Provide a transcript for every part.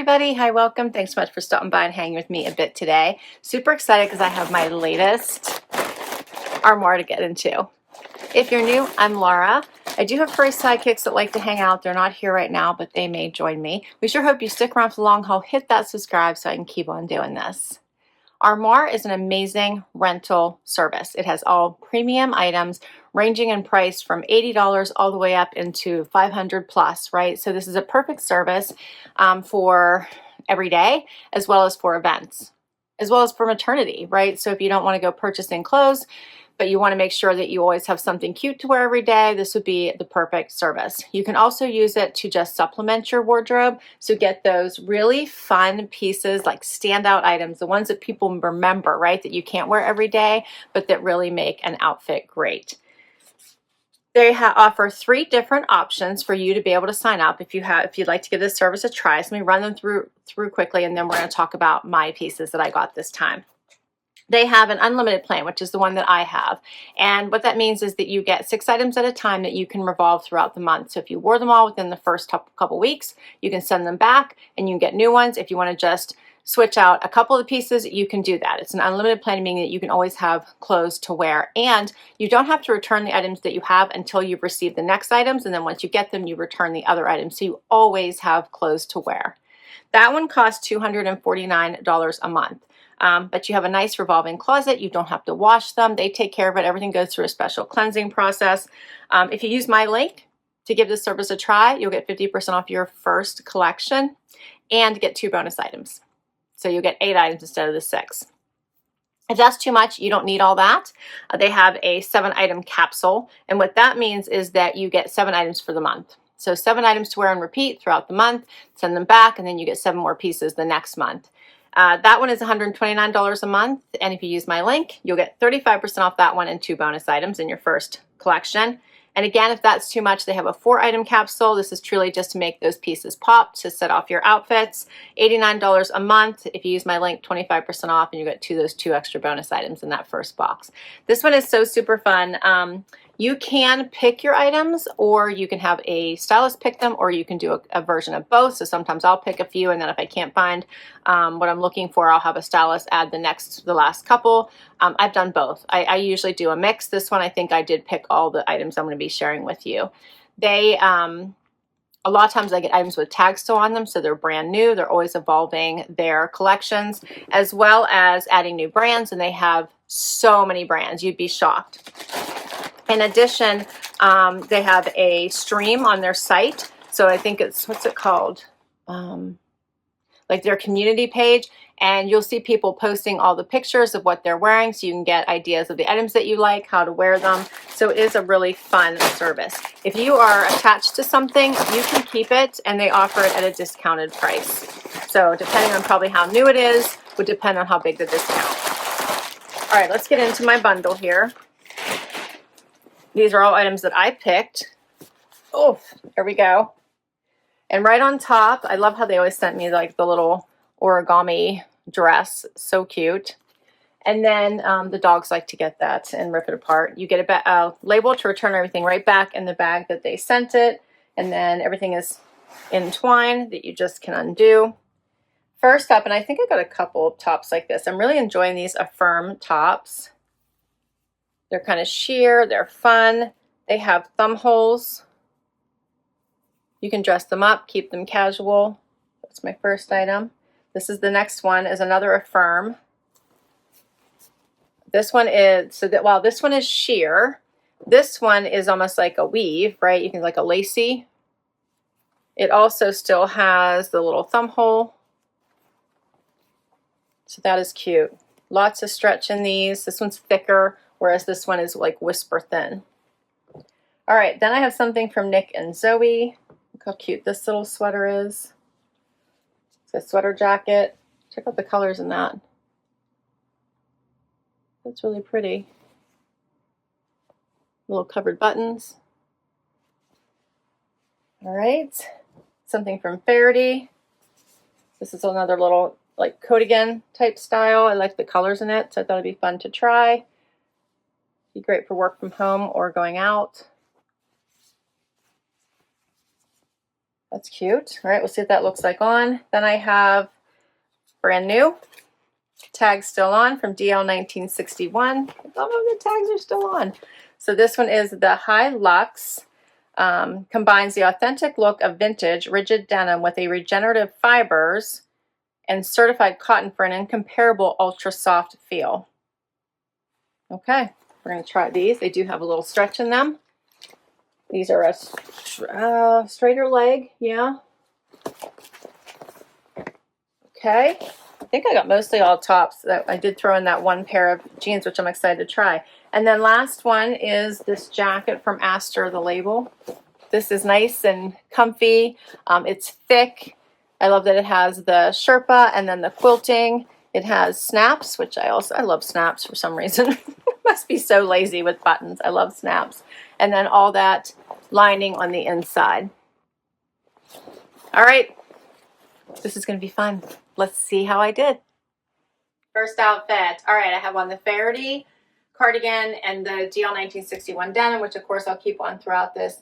everybody. Hi, welcome. Thanks so much for stopping by and hanging with me a bit today. Super excited because I have my latest armoire to get into. If you're new, I'm Laura. I do have furry sidekicks that like to hang out. They're not here right now, but they may join me. We sure hope you stick around for the long haul. Hit that subscribe so I can keep on doing this. Armoire is an amazing rental service. It has all premium items ranging in price from $80 all the way up into $500 plus, right? So this is a perfect service for every day, as well as for events, as well as for maternity, right? So if you don't want to go purchasing clothes, but you want to make sure that you always have something cute to wear every day, this would be the perfect service. You can also use it to just supplement your wardrobe. So get those really fun pieces, like standout items, the ones that people remember, right? That you can't wear every day, but that really make an outfit great. They offer 3 different options for you to be able to sign up if you'd like to give this service a try. So let me run them through quickly, and then we're going to talk about my pieces that I got this time. They have an unlimited plan, which is the one that I have. And what that means is that you get 6 items at a time that you can revolve throughout the month. So if you wore them all within the first couple weeks, you can send them back and you can get new ones. If you want to just switch out a couple of the pieces, you can do that. It's an unlimited plan, meaning that you can always have clothes to wear. And you don't have to return the items that you have until you've received the next items. And then once you get them, you return the other items. So you always have clothes to wear. That one costs $249 a month. But you have a nice revolving closet. You don't have to wash them. They take care of it. Everything goes through a special cleansing process. If you use my link to give this service a try, you'll get 50% off your first collection and get 2 bonus items. So you'll get 8 items instead of the 6. If that's too much, you don't need all that. They have a 7-item capsule. And what that means is that you get 7 items for the month. So 7 items to wear and repeat throughout the month, send them back, and then you get 7 more pieces the next month. That one is $129 a month, and if you use my link, you'll get 35% off that one and 2 bonus items in your first collection. And again, if that's too much, they have a 4-item capsule. This is truly just to make those pieces pop, to set off your outfits. $89 a month. If you use my link, 25% off, and you get those 2 extra bonus items in that first box. This one is so super fun. You can pick your items, or you can have a stylist pick them, or you can do a version of both. So sometimes I'll pick a few, and then if I can't find what I'm looking for, I'll have a stylist add the last couple. I've done both. I usually do a mix. This one, I think I did pick all the items I'm going to be sharing with you. They, a lot of times I get items with tags still on them, so they're brand new. They're always evolving their collections, as well as adding new brands, and they have so many brands. You'd be shocked. In addition, they have a stream on their site. So I think it's, what's it called? Like their community page. And you'll see people posting all the pictures of what they're wearing, so you can get ideas of the items that you like, how to wear them. So it is a really fun service. If you are attached to something, you can keep it, and they offer it at a discounted price. So depending on probably how new it is, would depend on how big the discount. All right, let's get into my bundle here. These are all items that I picked. Oh, there we go. And right on top, I love how they always sent me like the little origami dress. So cute. And then the dogs like to get that and rip it apart. You get a label to return everything right back in the bag that they sent it. And then everything is in twine that you just can undo. First up, and I think I got a couple of tops like this. I'm really enjoying these AFRM tops. They're kind of sheer, they're fun. They have thumb holes. You can dress them up, keep them casual. That's my first item. This is the next one, is another AFRM. This one is, while this one is sheer, this one is almost like a weave, right? You can like a lacy. It also still has the little thumb hole. So that is cute. Lots of stretch in these. This one's thicker, whereas this one is like whisper thin. All right, then I have something from NIC ZOE. Look how cute this little sweater is. It's a sweater jacket. Check out the colors in that. That's really pretty. Little covered buttons. All right, something from Faherty. This is another little like Cardigan type style. I like the colors in it, so I thought it'd be fun to try. Be great for work from home or going out. That's cute. All right, we'll see what that looks like on. Then I have brand new, tag still on, from DL1961. Some of the tags are still on. So this one is the High Luxe. Combines the authentic look of vintage rigid denim with a regenerative fibers and certified cotton for an incomparable ultra soft feel. Okay, we're going to try these. They do have a little stretch in them. These are a straighter leg, yeah. Okay, I think I got mostly all tops. I did throw in that one pair of jeans, which I'm excited to try. And then last one is this jacket from ASTR, the label. This is nice and comfy. It's thick. I love that it has the Sherpa and then the quilting. It has snaps, which I love snaps for some reason. Must be so lazy with buttons. I love snaps. And then all that lining on the inside. All right, this is going to be fun. Let's see how I did. First outfit. All right, I have on the Faherty Cardigan and the DL1961 denim, which of course I'll keep on throughout this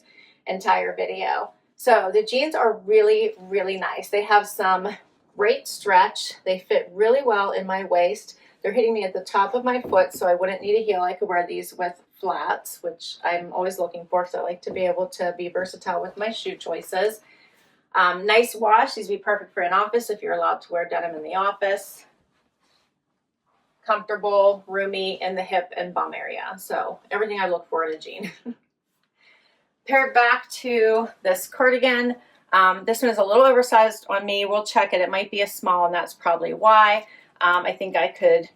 entire video. So the jeans are really, really nice. They have some great stretch. They fit really well in my waist. They're hitting me at the top of my foot, so I wouldn't need a heel. I could wear these with flats, which I'm always looking for, so I like to be able to be versatile with my shoe choices. Nice wash. These would be perfect for an office if you're allowed to wear denim in the office. Comfortable, roomy in the hip and bum area. So everything I look for in a jean. Paired back to this cardigan. This one is a little oversized on me. We'll check it. It might be a small, and that's probably why. I think I could,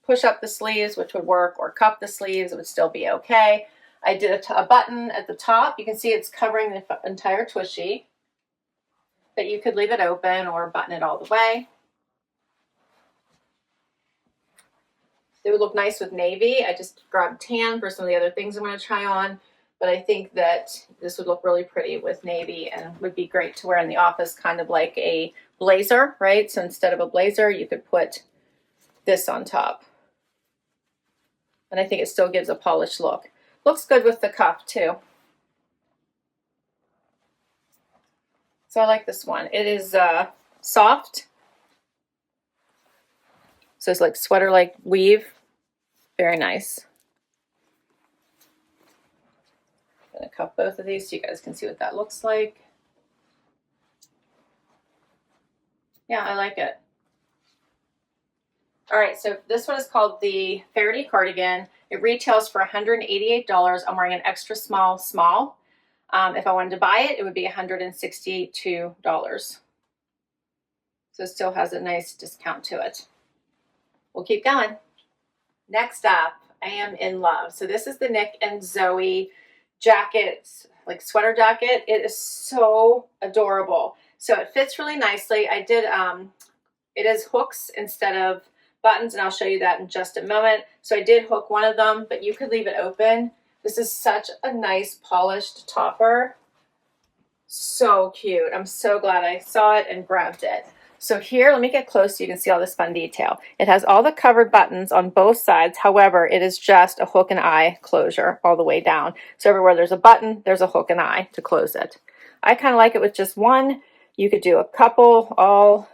push up the sleeves, which would work, or cup the sleeves. It would still be okay. I did a button at the top. You can see it's covering the entire tushy, but you could leave it open or button it all the way. It would look nice with navy. I just grabbed tan for some of the other things I'm going to try on, but I think that this would look really pretty with navy and would be great to wear in the office, kind of like a blazer, right? So instead of a blazer, you could put this on top. And I think it still gives a polished look. Looks good with the cuff too. So I like this one. It is soft. So it's like sweater-like weave. Very nice. I'm going to cuff both of these so you guys can see what that looks like. Yeah, I like it. All right, so this one is called the Faherty Cardigan. It retails for $188. I'm wearing an extra small. If I wanted to buy it, it would be $162. So it still has a nice discount to it. We'll keep going. Next up, I am in love. So this is the NIC ZOE jacket, like sweater jacket. It is so adorable. So it fits really nicely. I did, it is hooks instead of buttons, and I'll show you that in just a moment. So I did hook one of them, but you could leave it open. This is such a nice polished topper. So cute. I'm so glad I saw it and grabbed it. So here, let me get close so you can see all this fun detail. It has all the covered buttons on both sides. However, it is just a hook and eye closure all the way down. So everywhere there's a button, there's a hook and eye to close it. I kind of like it with just one. You could do a couple, all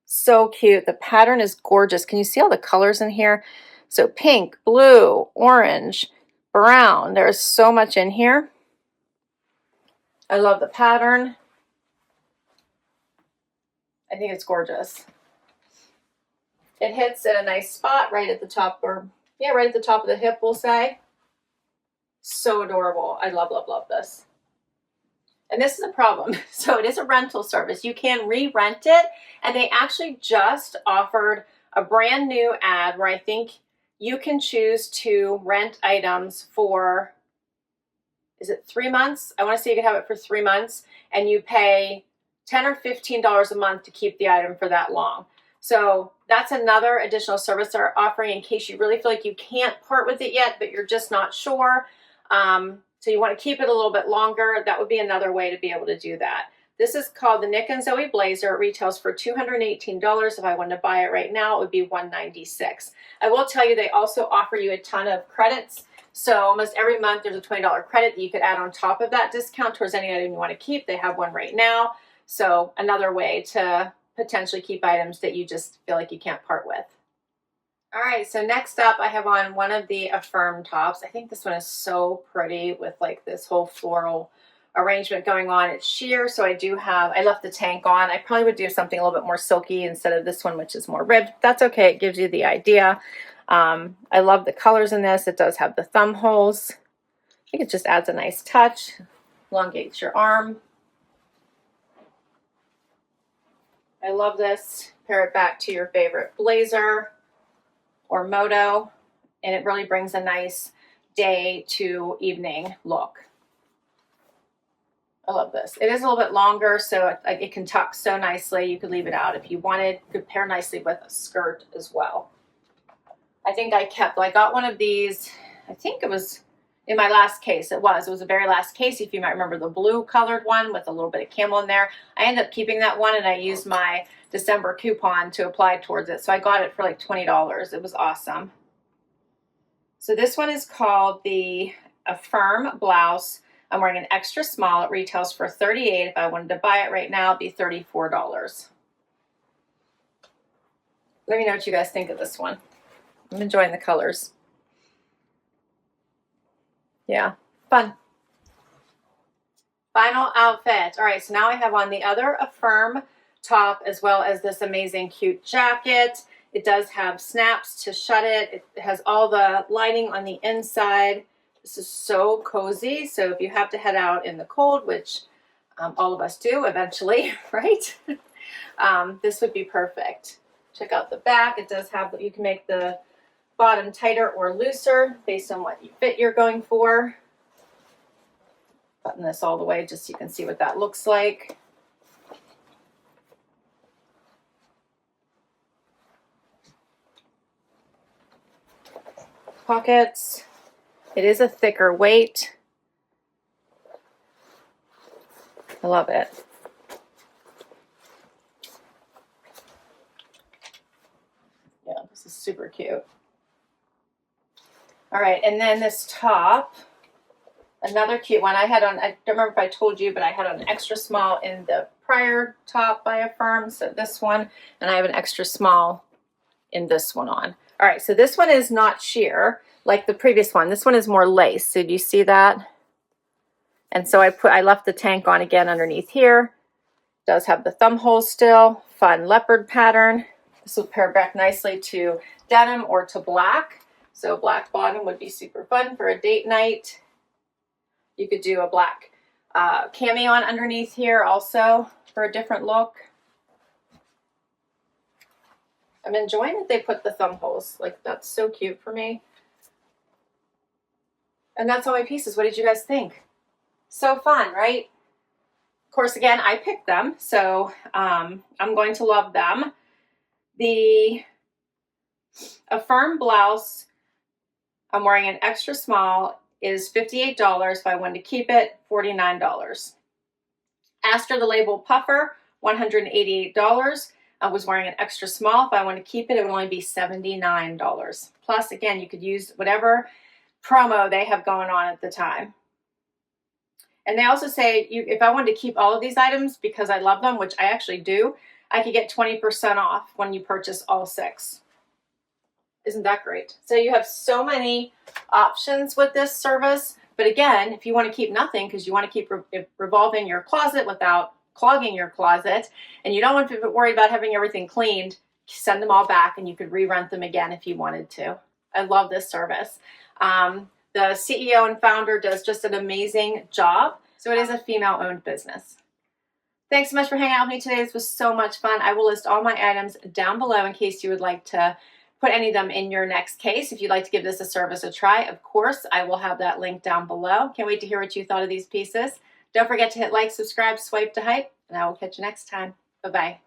so cute. The pattern is gorgeous. Can you see all the colors in here? So pink, blue, orange, brown. There's so much in here. I love the pattern. I think it's gorgeous. It hits at a nice spot right at the top, or yeah, right at the top of the hip, we'll say. So adorable. I love, love, love this. And this is a problem. So it is a rental service. You can re-rent it, and they actually just offered a brand new ad where I think you can choose to rent items for, is it 3 months? I want to say you can have it for 3 months, and you pay $10 or $15 a month to keep the item for that long. So that's another additional service they're offering in case you really feel like you can't part with it yet, but you're just not sure. So you want to keep it a little bit longer. That would be another way to be able to do that. This is called the NIC ZOE Blazer. It retails for $218. If I wanted to buy it right now, it would be $196. I will tell you they also offer you a ton of credits. So almost every month there's a $20 credit that you could add on top of that discount towards any item you want to keep. They have one right now. So another way to potentially keep items that you just feel like you can't part with. All right, so next up I have on one of the AFRM tops. I think this one is so pretty with like this whole floral arrangement going on. It's sheer, so I left the tank on. I probably would do something a little bit more silky instead of this one, which is more ribbed. That's okay, it gives you the idea. I love the colors in this. It does have the thumb holes. I think it just adds a nice touch, elongates your arm. I love this. Pair it back to your favorite blazer or moto, and it really brings a nice day to evening look. I love this. It is a little bit longer, so it can tuck so nicely. You could leave it out if you wanted. It could pair nicely with a skirt as well. I think I got one of these, I think it was in my last case. It was the very last case, if you might remember, the blue colored one with a little bit of camel in there. I ended up keeping that one, and I used my December coupon to apply towards it. So I got it for like $20. It was awesome. So this one is called the AFRM Blouse. I'm wearing an extra small. It retails for $38. If I wanted to buy it right now, it'd be $34. Let me know what you guys think of this one. I'm enjoying the colors. Yeah, fun. Final outfit. All right, so now I have on the other AFRM top as well as this amazing cute jacket. It does have snaps to shut it. It has all the lining on the inside. This is so cozy. So if you have to head out in the cold, which all of us do eventually, right? This would be perfect. Check out the back. It does have, you can make the bottom tighter or looser based on what fit you're going for. Button this all the way just so you can see what that looks like. Pockets. It is a thicker weight. I love it. Yeah, this is super cute. All right, and then this top, another cute one. I don't remember if I told you, but I had on an extra small in the prior top by AFRM, so this one, and I have an extra small in this one on. All right, so this one is not sheer like the previous one. This one is more lace. So do you see that? And so I left the tank on again underneath here. It does have the thumb holes still. Fun leopard pattern. This will pair back nicely to denim or to black. So black bottom would be super fun for a date night. You could do a black cami on underneath here also for a different look. I'm enjoying that they put the thumb holes. Like, that's so cute for me. And that's all my pieces. What did you guys think? So fun, right? Of course, again, I picked them, so I'm going to love them. The AFRM blouse, I'm wearing an extra small, is $58. If I wanted to keep it, $49. ASTR the label puffer, $188. I was wearing an extra small. If I want to keep it, it would only be $79. Plus, again, you could use whatever promo they have going on at the time. And they also say, if I wanted to keep all of these items because I love them, which I actually do, I could get 20% off when you purchase all 6. Isn't that great? So you have so many options with this service. But again, if you want to keep nothing because you want to keep revolving your closet without clogging your closet, and you don't want to be worried about having everything cleaned, send them all back and you could re-rent them again if you wanted to. I love this service. The CEO and founder does just an amazing job. So it is a female-owned business. Thanks so much for hanging out with me today. This was so much fun. I will list all my items down below in case you would like to put any of them in your next case. If you'd like to give this a service a try, of course, I will have that link down below. Can't wait to hear what you thought of these pieces. Don't forget to hit like, subscribe, swipe to hype, and I will catch you next time. Bye-bye.